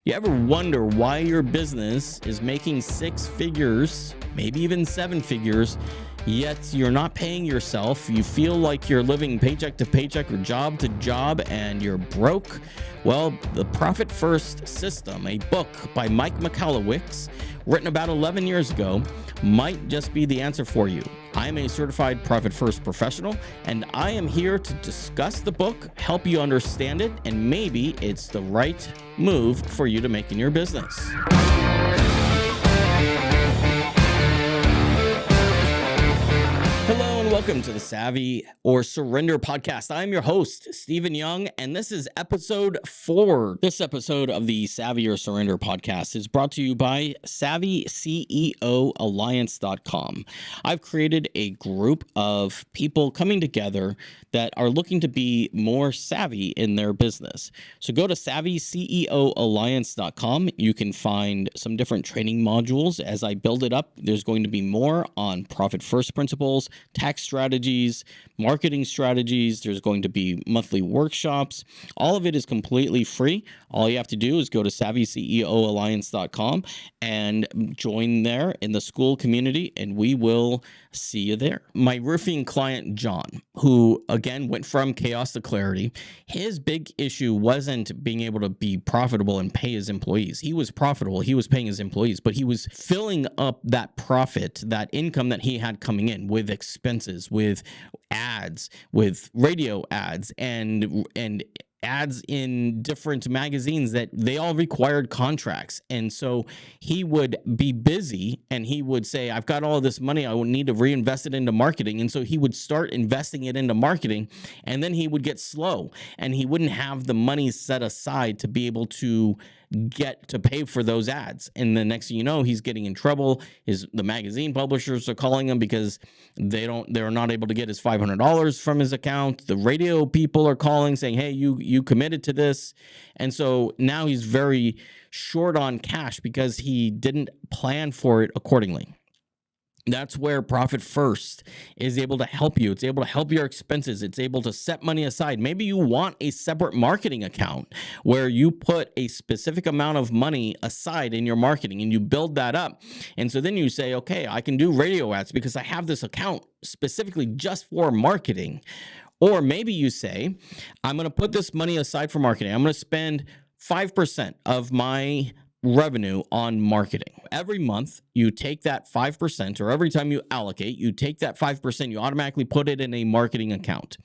You ever wonder why your business is making six figures, maybe even seven figures, yet you're not paying yourself? You feel like you're living paycheck to paycheck or job to job and you're broke? Well, the Profit First System, a book by Mike Michalowicz, written about 11 years ago, might just be the answer for you. I am a certified Profit First professional, and I am here to discuss the book, help you understand it, and maybe it's the right move for you to make in your business. Hello and welcome to the Savvy or Surrender podcast. I'm your host, Stephen Young, and this is episode 4. This episode of the Savvy or Surrender podcast is brought to you by SavvyCEOalliance.com. I've created a group of people coming together that are looking to be more savvy in their business. So go to SavvyCEOalliance.com. You can find some different training modules. As I build it up, there's going to be more on profit first principles, tax strategies, marketing strategies. There's going to be monthly workshops. All of it is completely free. All you have to do is go to SavvyCEOalliance.com and join there in the school community, and we will see you there. My roofing client, John, who again went from chaos to clarity, his big issue wasn't being able to be profitable and pay his employees. He was profitable. He was paying his employees, but he was filling up that profit, that income that he had coming in with expenses, with ads, with radio ads, and ads in different magazines that they all required contracts. And so he would be busy and he would say, I've got all this money, I would need to reinvest it into marketing. And so he would start investing it into marketing, and then he would get slow and he wouldn't have the money set aside to be able to get to pay for those ads. And the next thing you know, he's getting in trouble. The magazine publishers are calling him because they're not able to get his $500 from his account. The radio people are calling saying, hey, you committed to this. And so now he's very short on cash because he didn't plan for it accordingly. That's where Profit First is able to help you. It's able to help your expenses. It's able to set money aside. Maybe you want a separate marketing account where you put a specific amount of money aside in your marketing and you build that up. And so then you say, okay, I can do radio ads because I have this account specifically just for marketing. Or maybe you say, I'm going to put this money aside for marketing. I'm going to spend 5% of my revenue on marketing. Every month, you take that 5%, or every time you allocate, you take that 5%, you automatically put it in a marketing account.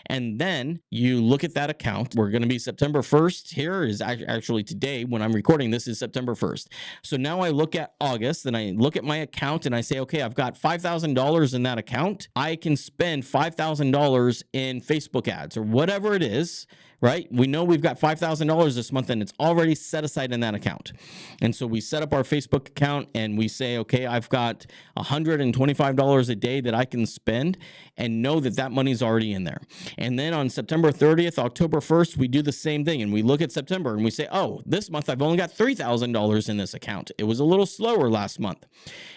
And then you look at that account. We're going to be September 1st. Here is actually today when I'm recording this is September 1st. So now I look at August and I look at my account and I say, okay, I've got $5,000 in that account. I can spend $5,000 in Facebook ads or whatever it is. Right? We know we've got $5,000 this month and it's already set aside in that account. And so we set up our Facebook account and we say, okay, I've got $125 a day that I can spend, and know that that money's already in there. And then on September 30th, October 1st, we do the same thing. And we look at September and we say, oh, this month I've only got $3,000 in this account. It was a little slower last month.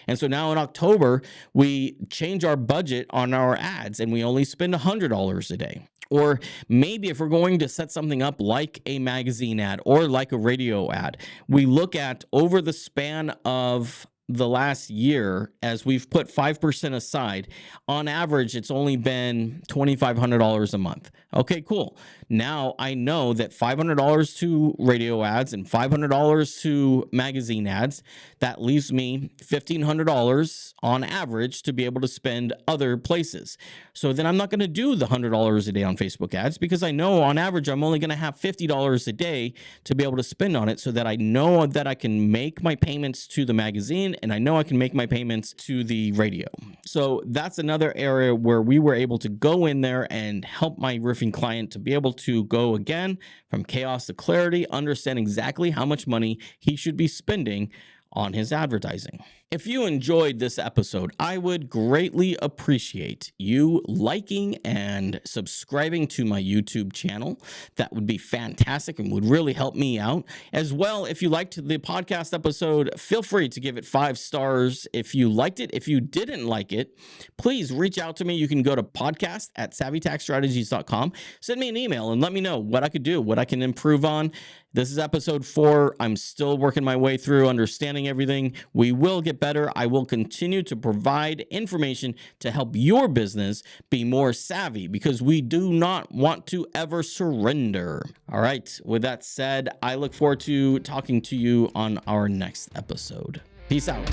And so now in October, we change our budget on our ads and we only spend $100 a day. Or maybe if we're going to set something up like a magazine ad or like a radio ad, we look at over the span of the last year, as we've put 5% aside, on average, it's only been $2,500 a month. Okay, cool. Now I know that $500 to radio ads and $500 to magazine ads, that leaves me $1,500 on average to be able to spend other places. So then I'm not going to do the $100 a day on Facebook ads because I know on average I'm only going to have $50 a day to be able to spend on it, so that I know that I can make my payments to the magazine and I know I can make my payments to the radio. So that's another area where we were able to go in there and help my roofing client to be able to go again from chaos to clarity, understand exactly how much money he should be spending on his advertising. If you enjoyed this episode, I would greatly appreciate you liking and subscribing to my YouTube channel. That would be fantastic and would really help me out. As well, if you liked the podcast episode, feel free to give it 5 stars if you liked it. If you didn't like it, please reach out to me. You can go to podcast@savvytaxstrategies.com. Send me an email and let me know what I could do, what I can improve on. This is episode 4. I'm still working my way through understanding everything. We will get better. I will continue to provide information to help your business be more savvy because we do not want to ever surrender. All right. With that said, I look forward to talking to you on our next episode. Peace out.